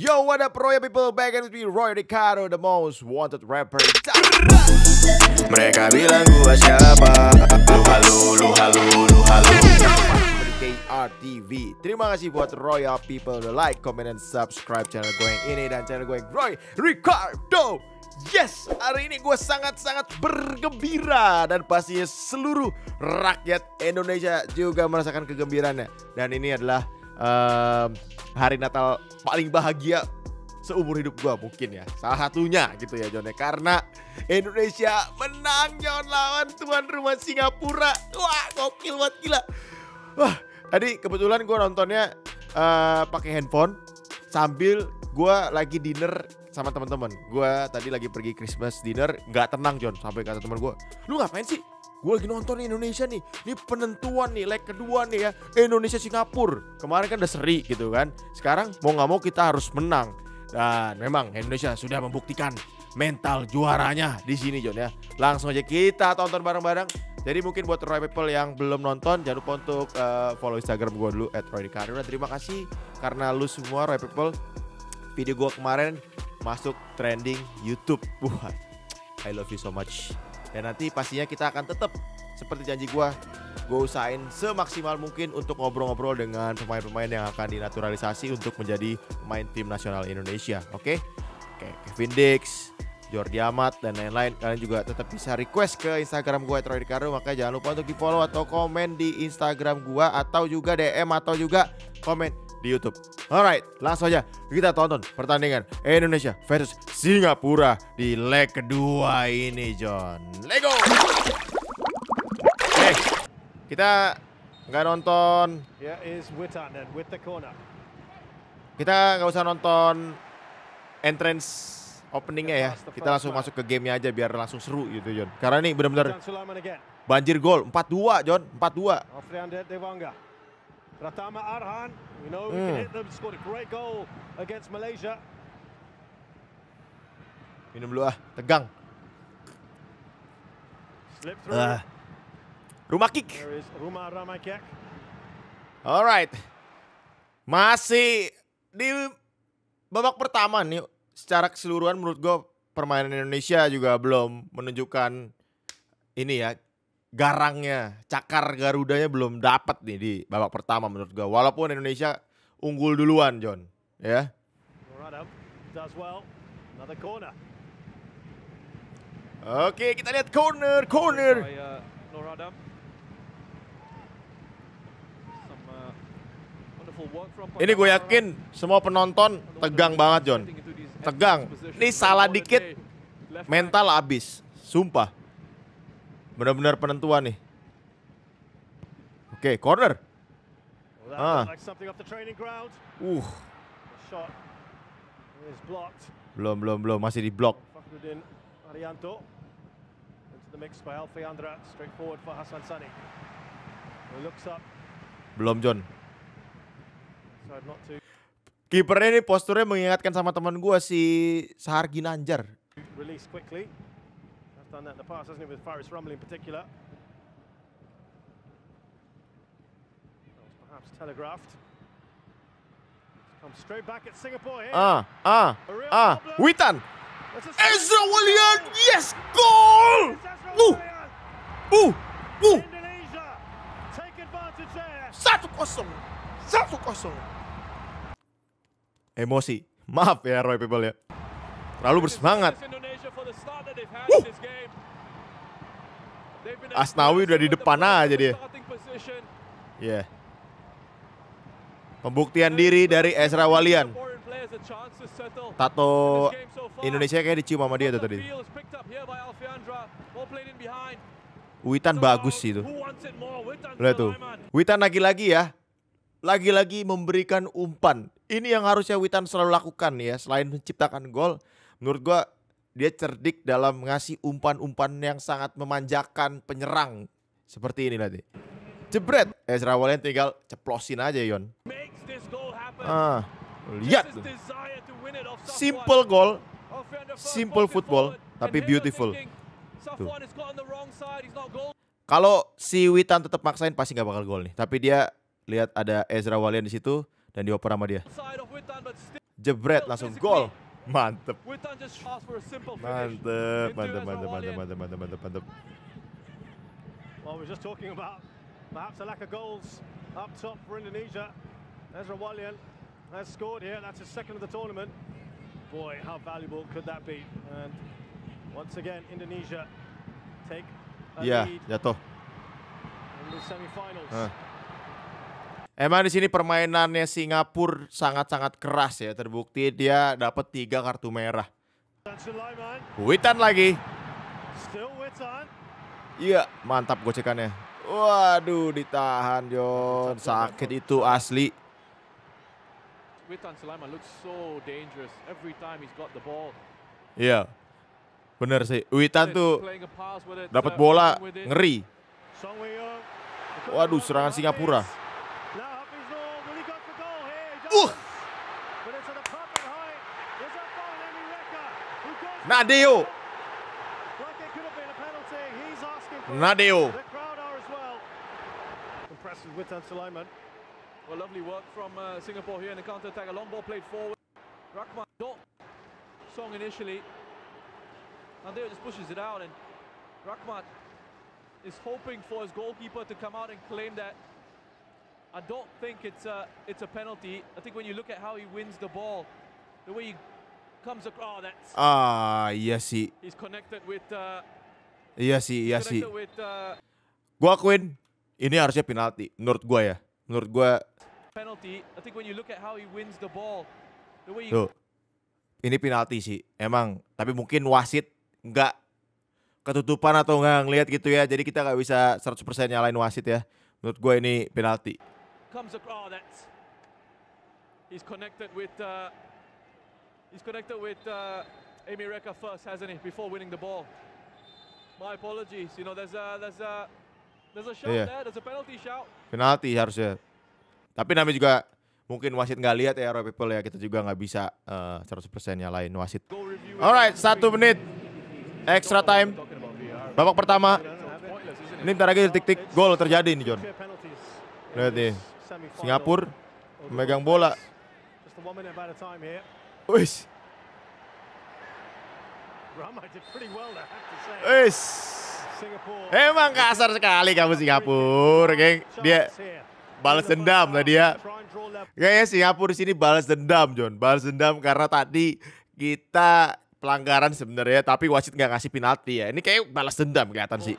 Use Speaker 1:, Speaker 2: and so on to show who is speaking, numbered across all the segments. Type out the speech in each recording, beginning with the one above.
Speaker 1: Yo, what up, Royal people? Back with me, Roy Ricardo, the most wanted rapper.
Speaker 2: Mereka bilang gua siapa? Lu halu.
Speaker 1: KRTV. Terima kasih buat Royal people udah like, comment, dan subscribe channel gue yang ini dan channel gue yang Roy Ricardo. Yes, hari ini gue sangat-sangat bergembira dan pastinya seluruh rakyat Indonesia juga merasakan kegembiraannya. Dan ini adalah hari Natal paling bahagia seumur hidup gue mungkin ya. Salah satunya gitu ya John ya. Karena Indonesia menang John lawan tuan rumah Singapura. Wah gokil banget, gila. Wah tadi kebetulan gue nontonnya pakai handphone sambil gue lagi dinner sama teman-teman. Gue tadi lagi pergi Christmas dinner, nggak tenang John, sampai kata teman gue, lu ngapain sih? Gue lagi nonton nih Indonesia nih, ini penentuan nih, leg kedua nih ya, Indonesia Singapura. Kemarin kan udah seri gitu kan, sekarang mau nggak mau kita harus menang. Dan memang Indonesia sudah membuktikan mental juaranya di sini John ya. Langsung aja kita tonton bareng-bareng. Jadi mungkin buat Roy people yang belum nonton, jangan lupa untuk follow Instagram gue dulu @royricardo. Dan terima kasih karena lu semua Roy people, video gue kemarin masuk trending YouTube. Wah, I love you so much. Dan nanti pastinya kita akan tetap seperti janji gue usahain semaksimal mungkin untuk ngobrol-ngobrol dengan pemain-pemain yang akan dinaturalisasi untuk menjadi pemain tim nasional Indonesia. Oke? Kayak Kevin Dix, Jordi Amat, dan lain-lain. Kalian juga tetap bisa request ke Instagram gue @royricardo. Makanya jangan lupa untuk di follow atau komen di Instagram gue, atau juga DM, atau juga komen di YouTube. Alright, langsung aja kita tonton pertandingan Indonesia versus Singapura di leg kedua ini John. Let's go. Oke, kita nggak nonton. Kita nggak usah nonton entrance openingnya ya. Kita langsung masuk ke gamenya aja biar langsung seru gitu John. Karena ini benar-benar banjir gol. 4-2 John, 4-2.
Speaker 3: Pratama Arhan, we know we can hit them, scored a great goal against Malaysia.
Speaker 1: Minum dulu tegang.
Speaker 3: Slip through.
Speaker 1: Rumah kick.
Speaker 3: There is Rumah Ramakek.
Speaker 1: Alright. Masih di babak pertama nih, secara keseluruhan menurut gue permainan Indonesia juga belum menunjukkan ini ya, garangnya, cakar Garudanya belum dapat nih di babak pertama menurut gue. Walaupun Indonesia unggul duluan John, ya. Oke, kita lihat corner. Ini gue yakin semua penonton tegang banget John. Tegang. Ini salah dikit mental abis, sumpah. Benar-benar penentuan nih. Oke, corner. Belum masih di blok. Belum John. Kipernya ini posturnya mengingatkan sama teman gue si Sahar Ginanjar.
Speaker 3: Done that in the past, hasn't it, with Faris Rumley in particular. That was perhaps telegraphed. Come straight back at Singapore here.
Speaker 1: Witan. Ezra Walian, yes, goal!
Speaker 3: Indonesia take advantage there.
Speaker 1: 1-0. Emosi. Maaf ya Roy people ya. Terlalu bersemangat. Asnawi udah di depan aja dia. Yeah. Pembuktian diri dari Ezra Walian. Tato Indonesia kayak dicium sama dia tuh tadi. Witan bagus sih itu. Lihat tuh. Witan lagi-lagi ya. Lagi-lagi memberikan umpan. Ini yang harusnya Witan selalu lakukan ya. Selain menciptakan gol, menurut gua dia cerdik dalam ngasih umpan-umpan yang sangat memanjakan penyerang. Seperti ini nanti. Jebret. Ezra Walian tinggal ceplosin aja Yon. Lihat tuh. Simple goal. Simple football. Tapi beautiful. Tuh. Kalau si Witan tetap maksain pasti gak bakal gol nih. Tapi dia lihat ada Ezra Walian di situ dan dioper sama dia. Jebret langsung gol. Mantep.
Speaker 4: Witan just asked for a simple finish.
Speaker 1: Mantep,
Speaker 4: Into
Speaker 1: mantep,
Speaker 4: Ezra
Speaker 1: mantep, mantep,
Speaker 4: Walian.
Speaker 1: mantep, mantep, mantep, mantep.
Speaker 3: Well, we're just talking about perhaps a lack of goals up top for Indonesia. Ezra Walian has scored here. That's his second of the tournament. Boy, how valuable could that be? And once again, Indonesia take a
Speaker 1: Iya,
Speaker 3: lead
Speaker 1: jatuh.
Speaker 3: in the semi-finals.
Speaker 1: Emang di sini permainannya Singapura sangat-sangat keras ya. Terbukti dia dapat 3 kartu merah.
Speaker 3: Dan Sulaiman,
Speaker 1: Witan lagi.
Speaker 3: still Witan.
Speaker 1: Iya, mantap gocekannya. Waduh, ditahan Jon. Sakit itu asli.
Speaker 4: Witan Sulaiman looks so dangerous every time he's got the ball.
Speaker 1: Iya. Bener sih. Witan tuh
Speaker 4: Playing a pass with it,
Speaker 1: dapat bola
Speaker 4: running with it.
Speaker 1: ngeri.
Speaker 3: Song Wei-yong.
Speaker 1: Waduh, serangan Singapura.
Speaker 3: Now Hafiz Noor, will he go for goal here? He does. But it's at a perfect height. There's a foul on Emi Reka, who goes for
Speaker 1: Nadeo.
Speaker 3: the goal. Like it could have been a penalty. He's asking for it.
Speaker 1: Nadeo.
Speaker 3: The crowd are as well. Impressive Witan Sulaiman.
Speaker 4: Well, lovely work from Singapore here in the counter-attack. A long ball played forward. Rahman don't Song initially. Nadeo just pushes it out, and Rahman is hoping for his goalkeeper to come out and claim that. I don't think it's a penalty. I think when you look at how he wins the ball, the way he comes across, that's
Speaker 1: Iya sih.
Speaker 4: he's connected with
Speaker 1: Iya sih, iya sih.
Speaker 4: connected with
Speaker 1: Gua akuin ini harusnya penalti menurut gua ya. Menurut gua
Speaker 4: penalty. I think when you look at how he wins the ball, the way he
Speaker 1: tuh. Ini penalti sih. Emang, tapi mungkin wasit nggak ketutupan atau nggak ngelihat gitu ya. Jadi kita nggak bisa 100% nyalain wasit ya. Menurut gua ini penalti.
Speaker 4: comes across, that's he's connected with Emi Reka first, hasn't he, before winning the ball. My apologies, you know, there's a shout
Speaker 1: Iya.
Speaker 4: there, there's a penalty shout.
Speaker 1: Penalti harusnya. Tapi namanya juga mungkin wasit nggak lihat ya, Roy People ya. Kita juga nggak bisa 100% nyalain wasit.
Speaker 4: Goal review.
Speaker 1: Alright, 1 menit extra time.
Speaker 4: Talking about VAR.
Speaker 1: Babak pertama.
Speaker 4: Pointless, isn't it?
Speaker 1: Ini ntar lagi detik-detik gol terjadi nih Jon.
Speaker 3: Clear penalties.
Speaker 1: Lihat nih.
Speaker 3: Semi-final.
Speaker 1: Singapura memegang bola.
Speaker 3: Just the 1 minute at a time here.
Speaker 1: Wis,
Speaker 3: Rahman did pretty well there, I have to say.
Speaker 1: wis.
Speaker 3: Singapore.
Speaker 1: Emang kasar sekali kamu Singapura, geng. Dia
Speaker 3: Chance here.
Speaker 1: balas
Speaker 3: In the
Speaker 1: dendam
Speaker 3: final,
Speaker 1: tadi ya.
Speaker 3: try and draw level.
Speaker 1: Kayaknya Singapura di sini balas dendam, Jon. Balas dendam karena tadi kita pelanggaran sebenarnya, tapi wasit nggak ngasih penalti ya. Ini kayak balas dendam kelihatan sih.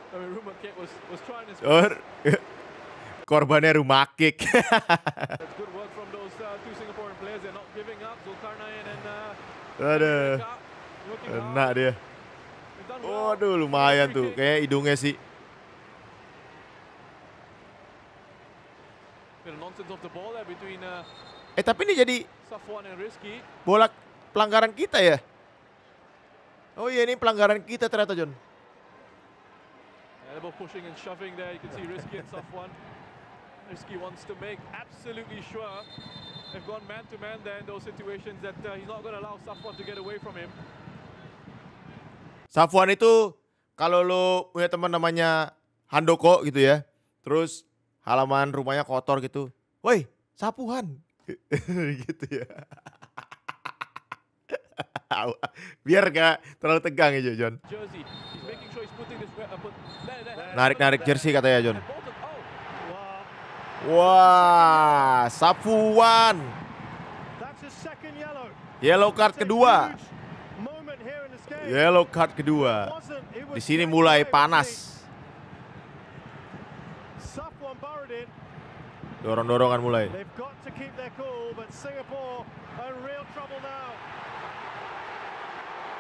Speaker 4: I mean, Rumah Kick was trying his
Speaker 1: Korbannya rumah kick.
Speaker 4: That's good work from those two Singaporean players. They're not giving up. Zulkarnain and
Speaker 1: Aduh,
Speaker 4: Reka working
Speaker 1: kena
Speaker 4: hard.
Speaker 1: dia.
Speaker 4: They've done well.
Speaker 1: Waduh, lumayan tuh. Kayak hidungnya sih.
Speaker 4: Bit of nonsense of the ball there between
Speaker 1: Tapi ini jadi
Speaker 4: Safwan and Rizky.
Speaker 1: bola pelanggaran kita ya? Oh iya, ini pelanggaran kita ternyata, Jon.
Speaker 4: They're both pushing and shoving there. You can see Rizky and Safwan. Rizky wants to make absolutely sure they've gone man to man there in those situations that he's not going to allow Safwan to get away from him.
Speaker 1: Safwan itu kalau lo punya teman namanya Handoko gitu ya, terus halaman rumahnya kotor gitu, woi Sapuhan, gitu ya. Biar gak terlalu tegang ya Jon.
Speaker 4: Jersey. He's making sure he's putting this there.
Speaker 1: Narik-narik jersey katanya Jon.
Speaker 4: And Bolton, oh,
Speaker 1: Wah, Sapuhan,
Speaker 3: That's his second yellow.
Speaker 1: yellow card
Speaker 3: It's a
Speaker 1: kedua,
Speaker 3: huge moment here in this game.
Speaker 1: yellow card kedua.
Speaker 3: It was
Speaker 1: Di sini
Speaker 3: straight
Speaker 1: mulai
Speaker 3: away,
Speaker 1: panas,
Speaker 3: Safwan borrowed it.
Speaker 1: dorong-dorongan mulai.
Speaker 3: They've got to keep their cool, but Singapore are in real trouble now.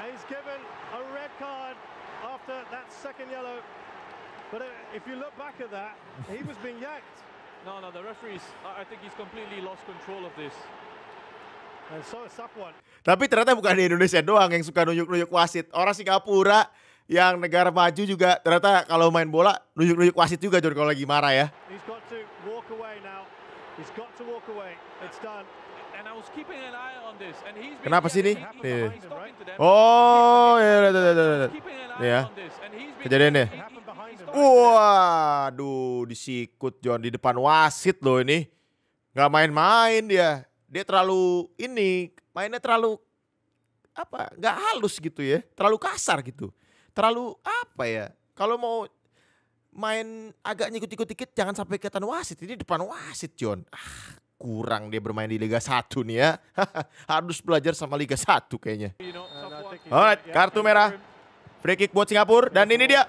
Speaker 3: And he's given a red card after that second yellow. But if you look back at that, he was being yanked.
Speaker 4: no, the referees, I think he's completely lost control of this.
Speaker 3: And so is Safwan.
Speaker 1: Tapi ternyata bukan di Indonesia doang yang suka nunjuk-nunjuk wasit. Orang Singapura yang negara maju juga ternyata kalau main bola nunjuk-nunjuk wasit juga Jon kalau lagi marah ya.
Speaker 3: He's got to walk away now. He's got to walk away. It's done.
Speaker 1: Kenapa sih ini? Oh, ya. Kejadiannya. Waduh, disikut John di depan wasit loh ini. Nggak main-main dia. Dia terlalu mainnya terlalu apa? Nggak halus gitu ya. Terlalu kasar gitu. Terlalu apa ya? Kalau mau main agak nyikut-ikut dikit jangan sampai kelihatan wasit. Ini depan wasit John. Kurang dia bermain di Liga 1 nih ya. Harus belajar sama Liga 1 kayaknya. Alright, kartu merah. Free kick buat Singapura dan ini dia.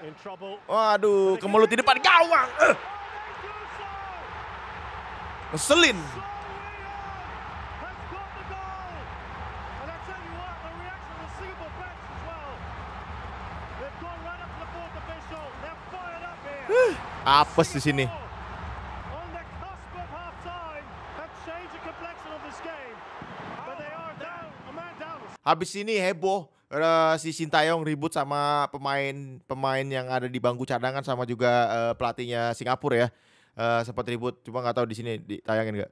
Speaker 1: Waduh, kemelut di depan gawang. Ngeselin. Apes di sini. Habis ini heboh si Sintayong ribut sama pemain yang ada di bangku cadangan sama juga pelatihnya Singapura ya. Sempat ribut, cuma nggak tahu di sini ditayangin nggak.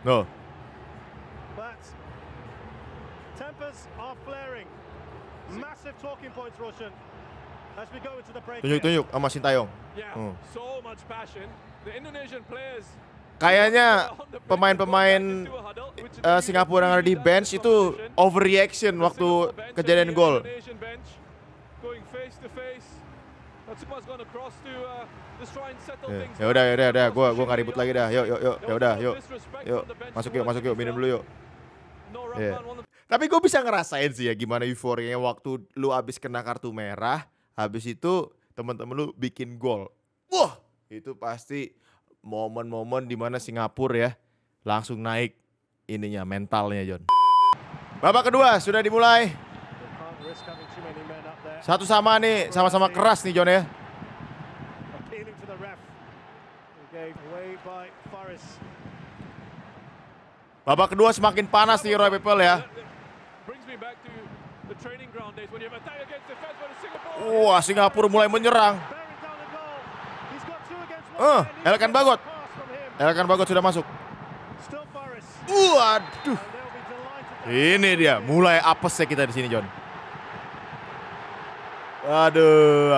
Speaker 1: No. Tunjuk-tunjuk sama Sintayong. Kayaknya pemain-pemain Singapura yang ada di bench itu overreaction waktu kejadian gol. Ya udah, gua nggak ribut lagi dah. Yuk, masuk yuk, minum dulu yuk. Yeah. Tapi gue bisa ngerasain sih ya gimana euforianya waktu lu abis kena kartu merah, habis itu teman-teman lu bikin gol. Wah, itu pasti momen-momen dimana Singapura ya langsung naik ininya mentalnya John. Babak kedua sudah dimulai. Satu sama nih, sama-sama keras nih John ya. Babak kedua semakin panas nih Roy People ya. Wah, Singapura mulai menyerang. Elkan Bagot sudah masuk. Waduh. Ini dia, mulai apes ya kita di sini, John. Aduh.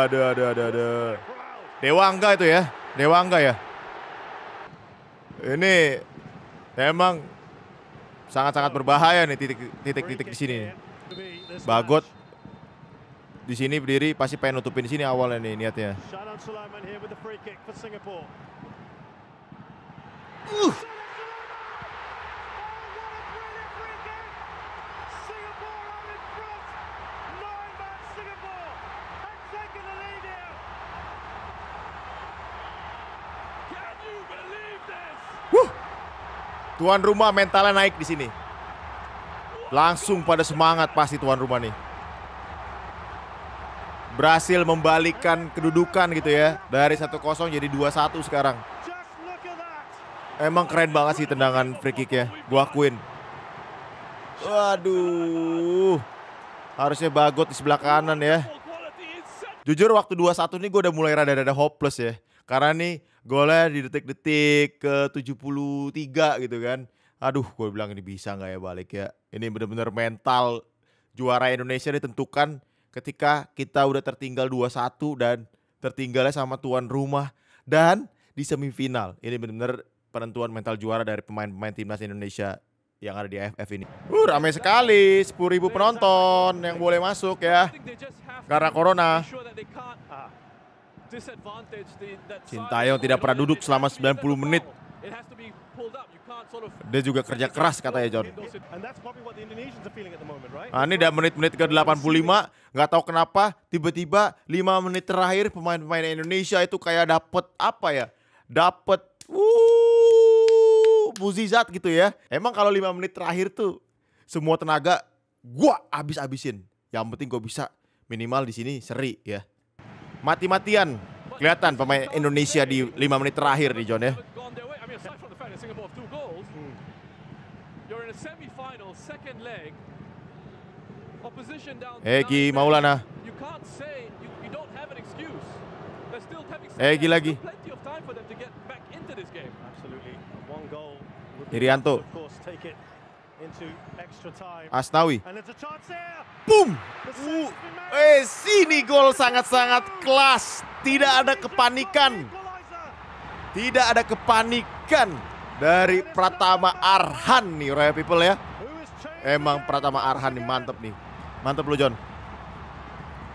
Speaker 1: Dewangga itu ya, ya. Ini memang sangat-sangat berbahaya nih titik-titik di sini. Bagot di sini berdiri pasti pengen nutupin di sini awalnya nih niatnya. Tuan rumah mentalnya naik di sini. Langsung pada semangat pasti tuan rumah nih. Berhasil membalikkan kedudukan gitu ya. Dari 1-0 jadi 2-1 sekarang. Emang keren banget sih tendangan free kick ya. Gua akuin. Waduh. Harusnya Bagot di sebelah kanan ya. Jujur waktu 2-1 nih gue udah mulai rada-rada hopeless ya. Karena nih golnya di detik-detik ke 73 gitu kan. Aduh, gue bilang ini bisa nggak ya balik ya. Ini bener-bener mental juara Indonesia ditentukan ketika kita udah tertinggal 2-1 dan tertinggalnya sama tuan rumah. Dan di semifinal, ini bener-bener penentuan mental juara dari pemain-pemain timnas Indonesia yang ada di AFF ini. Ramai sekali, 10.000 penonton yang boleh masuk ya. Karena corona. Sintayong tidak pernah duduk selama 90 menit. Dia juga kerja keras katanya John. Ini udah menit-menit ke 85. Gak tahu kenapa tiba-tiba 5 menit terakhir pemain-pemain Indonesia itu kayak dapet apa ya. Dapet mukjizat gitu ya. Emang kalau 5 menit terakhir tuh semua tenaga gua habis-habisin. Yang penting gua bisa minimal di sini seri ya. Mati-matian kelihatan pemain Indonesia di 5 menit terakhir nih John ya. Eki Maulana. Egi lagi.
Speaker 4: Plenty of time for them to get back into this game.
Speaker 3: Absolutely. One goal would be
Speaker 1: Irianto.
Speaker 3: enough to, of course, take it into extra time.
Speaker 1: Asnawi.
Speaker 3: And there's a chance here.
Speaker 1: Boom.
Speaker 3: The save's been made.
Speaker 1: Sini gol sangat-sangat kelas. Tidak ada kepanikan.
Speaker 3: Equaliser.
Speaker 1: Tidak ada kepanikan dari Pratama Arhan nih, Royal People ya.
Speaker 3: Who has changed
Speaker 1: Emang
Speaker 3: the game
Speaker 1: Pratama
Speaker 3: once
Speaker 1: Arhan nih,
Speaker 3: again?
Speaker 1: mantep nih. Mantep lu, John.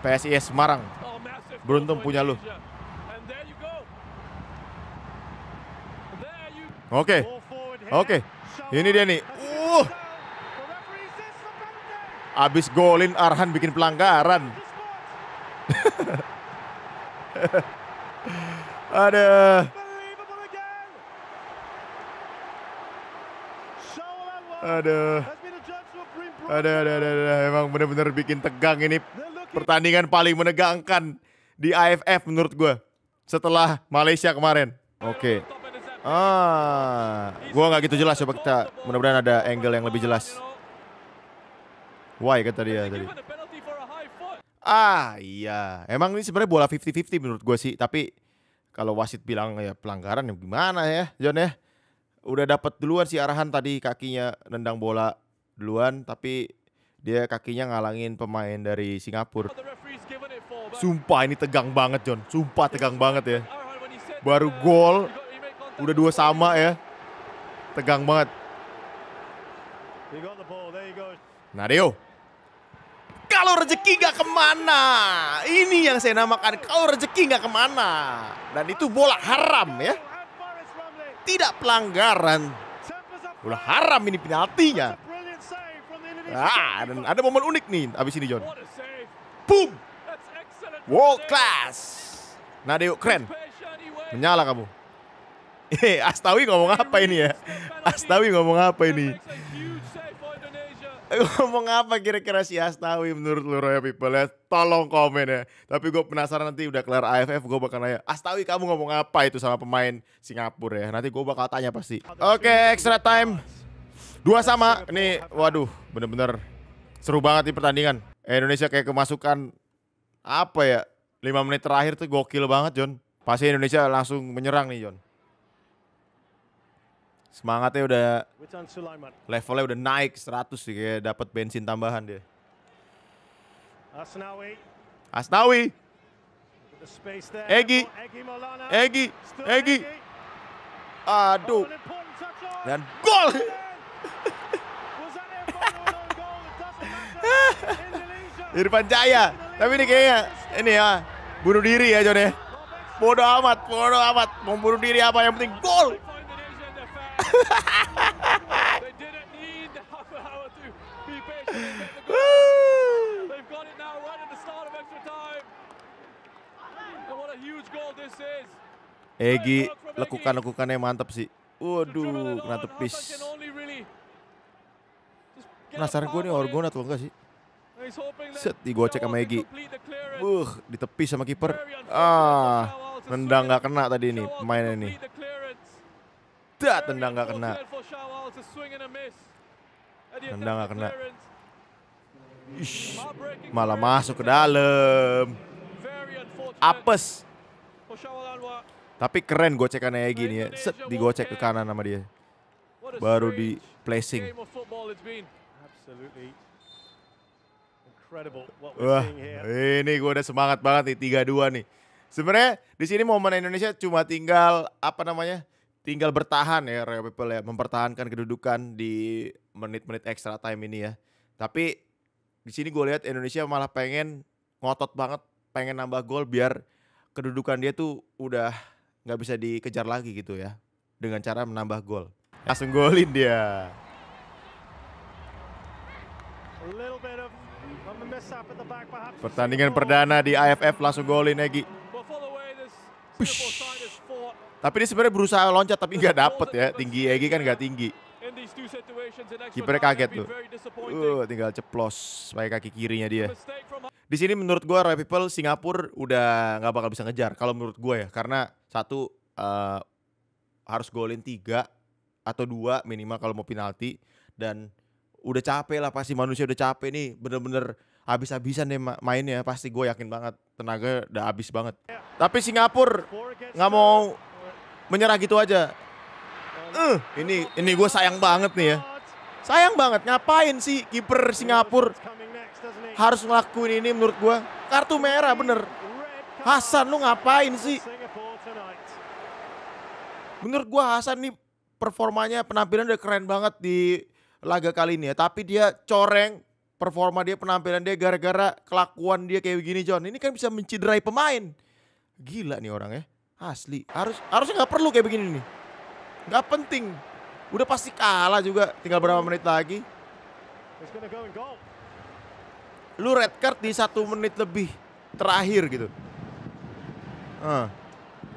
Speaker 1: PSIS Semarang.
Speaker 4: Oh, massive
Speaker 1: Beruntung
Speaker 4: goal for
Speaker 1: punya lu.
Speaker 4: Indonesia. And there you go. There you
Speaker 1: Oke.
Speaker 3: Ball forward here.
Speaker 1: Oke.
Speaker 3: Shawar
Speaker 1: Ini dia nih.
Speaker 3: has it down. The referee says the penalty.
Speaker 1: Abis golin Arhan bikin pelanggaran.
Speaker 3: The spot.
Speaker 1: Aduh.
Speaker 3: Unbelievable again. Shawar Anwar
Speaker 1: Aduh.
Speaker 3: has been adjudged to a green
Speaker 1: Aduh. Emang bener-bener bikin tegang ini.
Speaker 3: They're looking
Speaker 1: Pertandingan paling menegangkan di AFF menurut gue setelah Malaysia kemarin. Oke. Gua nggak gitu jelas, coba kita mudah-mudahan ada angle yang lebih jelas. Why kata dia tadi.
Speaker 4: given a penalty for a high foot.
Speaker 1: Iya. Emang ini sebenarnya bola 50-50 menurut gue sih. Tapi kalau wasit bilang ya pelanggaran ya gimana ya, John ya. Udah dapat duluan si Arhan tadi, kakinya nendang bola duluan, tapi dia kakinya ngalangin pemain dari Singapura.
Speaker 4: The referee's given it for, but
Speaker 1: Sumpah ini tegang banget, John. Sumpah tegang banget ya.
Speaker 4: Arhan, when he said
Speaker 1: Baru
Speaker 4: that,
Speaker 1: gol,
Speaker 4: he made contact
Speaker 1: udah
Speaker 4: with
Speaker 1: 2
Speaker 4: the
Speaker 1: sama
Speaker 4: ball.
Speaker 1: ya. Tegang banget.
Speaker 3: You got the ball. There you go.
Speaker 1: Nadeo. Kalau rezeki nggak kemana. Ini yang saya namakan kalau rezeki nggak kemana. Dan itu bola haram ya.
Speaker 3: And Faris Ramli
Speaker 1: Tidak pelanggaran.
Speaker 3: tempers up.
Speaker 1: Bola haram ini penaltinya.
Speaker 3: A brilliant save from the Indonesian
Speaker 1: Dan ada momen unik nih abis ini, John.
Speaker 4: What a save.
Speaker 1: Boom.
Speaker 4: That's excellent.
Speaker 1: World class. Nadeo keren.
Speaker 4: Patient, he waits.
Speaker 1: Menyala kamu. Astawi ngomong apa ini ya? Astawi ngomong apa ini?
Speaker 4: Makes a huge save for Indonesia.
Speaker 1: Ngomong apa kira-kira si Astawi menurut lu, Royal People ya? Tolong komen ya. Tapi gue penasaran nanti udah kelar AFF gue bakal nanya, Astawi kamu ngomong apa itu sama pemain Singapura ya? Nanti gue bakal tanya pasti. Oke, extra time. 2 sama. Ini waduh, bener-bener seru banget nih pertandingan. Indonesia kayak kemasukan apa ya? 5 menit terakhir tuh gokil banget, John. Pasti Indonesia langsung menyerang nih, John. Semangatnya udah,
Speaker 3: Witan Sulaiman.
Speaker 1: levelnya udah naik 100 sih, kayak dapat bensin tambahan dia.
Speaker 3: Asnawi.
Speaker 1: Asnawi,
Speaker 3: The space there.
Speaker 1: Egi.
Speaker 3: for Egi Maulana.
Speaker 1: Egi,
Speaker 3: Still
Speaker 1: Egi.
Speaker 3: Oh,
Speaker 1: Aduh,
Speaker 3: an important touch on.
Speaker 1: dan gol.
Speaker 3: Was that their final own goal? It doesn't matter. Indonesia.
Speaker 1: Irfan Jaya. Tapi ini kayaknya ini ya, bunuh diri ya, John ya. Bodoh amat, mau bunuh diri apa, yang penting gol.
Speaker 4: For Indonesia and their fans. They didn't need half an hour to be patient and get the goal. They've got it now right at the start of extra time. And what a huge goal this is.
Speaker 1: Egi, lekukan-lekukannya mantep sih. Waduh, kena tepis. Penasaran gue nih orgon atau enggak sih. Set, digocek sama Egi. Ditepis sama kiper. Nendang nggak kena tadi nih pemainnya ini. Tendang nggak kena. Nendang nggak kena. Ish, malah masuk ke dalam. Apes. Tapi keren gocekannya Egi nih ya. Set, digocek ke kanan sama dia. Baru di placing.
Speaker 3: Absolutely incredible what we're
Speaker 1: Wah,
Speaker 3: seeing here.
Speaker 1: ini gue udah semangat banget nih 3-2 nih. Sebenarnya di sini momen Indonesia cuma tinggal tinggal bertahan ya, Royal People ya, mempertahankan kedudukan di menit-menit extra time ini ya. Tapi di sini gue lihat Indonesia malah pengen ngotot banget, pengen nambah gol biar kedudukan dia tuh udah nggak bisa dikejar lagi gitu ya, dengan cara menambah gol. Langsung golin dia.
Speaker 3: A little bit of a mishap at the back perhaps.
Speaker 1: Pertandingan perdana di AFF langsung golin Egi. Tapi dia sebenarnya berusaha loncat tapi nggak dapet ya. Tinggi Egi kan nggak tinggi. Kipernya kaget tuh. Tinggal ceplos pakai kaki kirinya dia. Di sini menurut gue, Royal People, Singapura udah nggak bakal bisa ngejar kalau menurut gue ya. Karena satu harus golin 3 atau 2 minimal kalau mau penalti. Dan udah capek lah, pasti manusia udah capek nih. Bener-bener habis-habisan deh mainnya, pasti gue yakin banget tenaga udah habis banget. Tapi Singapura nggak mau menyerah gitu aja. Ini gue sayang banget nih ya. Sayang banget, ngapain sih kiper Singapura harus ngelakuin ini menurut gue. Kartu merah bener. Hasan lu ngapain sih? Menurut gue Hasan nih performanya, penampilan udah keren banget di laga kali ini ya. Tapi dia coreng performa dia, penampilan dia gara-gara kelakuan dia kayak begini John. Ini kan bisa menciderai pemain. Gila nih orang ya. Asli. Harusnya gak perlu kayak begini nih. Gak penting. Udah pasti kalah juga. Tinggal berapa menit lagi. Lu red card di 1 menit lebih terakhir gitu.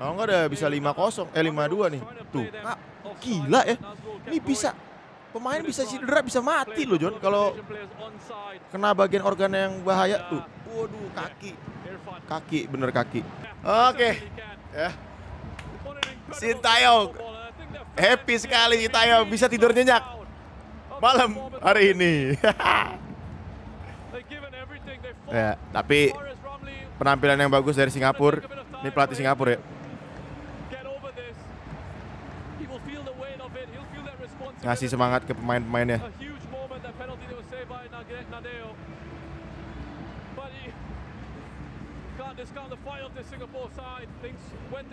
Speaker 1: Kalau nggak udah bisa 5-0, 5-2 nih. Tuh, gila ya. Ini bisa, pemain bisa cedera, bisa mati loh John. Kalau kena bagian organ yang bahaya tuh. Waduh, kaki, bener kaki. Oke, ya. Sintayong, happy sekali Sintayong, bisa tidur nyenyak malam hari ini. Ya, tapi penampilan yang bagus dari Singapura. Ini pelatih Singapura ya. Ngasih semangat ke pemain-pemainnya.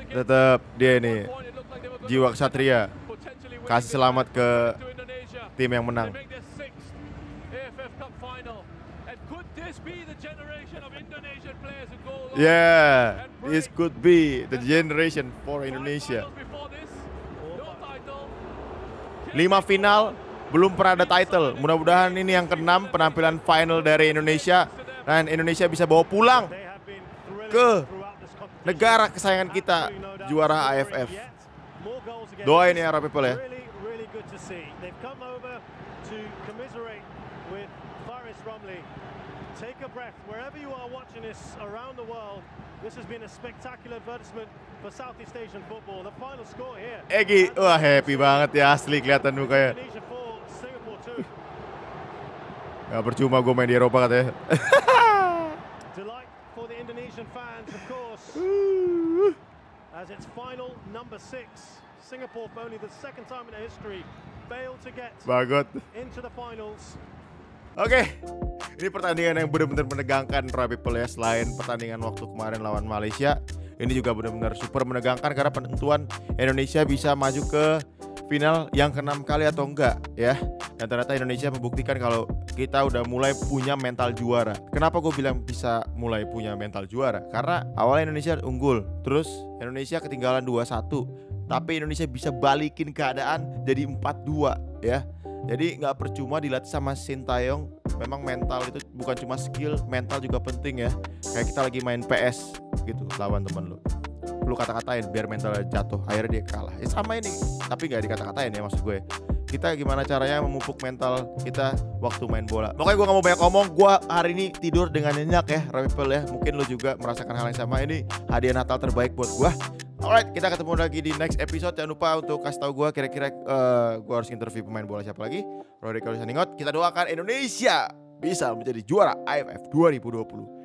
Speaker 1: Tetap dia nih jiwa kesatria. Kasih selamat ke tim yang menang. Yeah, this could be the generation for Indonesia. 5 final, belum pernah ada title. Mudah-mudahan ini yang ke-6 penampilan final dari Indonesia. Dan Indonesia bisa bawa pulang ke negara kesayangan kita, juara AFF. Doain ya Roy People ya.
Speaker 3: Take a breath wherever you are watching this around the world. This has been a spectacular advertisement for Southeast Asian football. The final score here.
Speaker 1: Egi, wah happy banget ya, asli kelihatan mukanya. Gak percuma gue main di Eropa katanya.
Speaker 3: Delight for the Indonesian fans, of course. As its final number 6, Singapore for only the 2nd time in their history failed to get into the finals.
Speaker 1: Oke, ini pertandingan yang benar-benar menegangkan Roy People ya. Selain pertandingan waktu kemarin lawan Malaysia, ini juga benar-benar super menegangkan karena penentuan Indonesia bisa maju ke final yang ke-6 kali atau enggak ya. Dan ternyata Indonesia membuktikan kalau kita udah mulai punya mental juara. Kenapa gue bilang bisa mulai punya mental juara? Karena awalnya Indonesia unggul, terus Indonesia ketinggalan 2-1, tapi Indonesia bisa balikin keadaan jadi 4-2 ya. Jadi nggak percuma dilatih sama Sintayong. Memang mental itu bukan cuma skill, mental juga penting ya. Kayak kita lagi main PS gitu lawan temen lu kata-katain biar mentalnya jatuh, akhirnya dia kalah. Ya sama ini, tapi nggak dikata-katain ya maksud gue. Kita gimana caranya memupuk mental kita waktu main bola. Makanya gue gak mau banyak ngomong. Gue hari ini tidur dengan nyenyak ya Roy People ya. Mungkin lu juga merasakan hal yang sama. Ini hadiah Natal terbaik buat gue. Alright, kita ketemu lagi di next episode. Jangan lupa untuk kasih tahu gue kira-kira gue harus interview pemain bola siapa lagi. Rodrigo signing out. Kita doakan Indonesia bisa menjadi juara AFF 2020.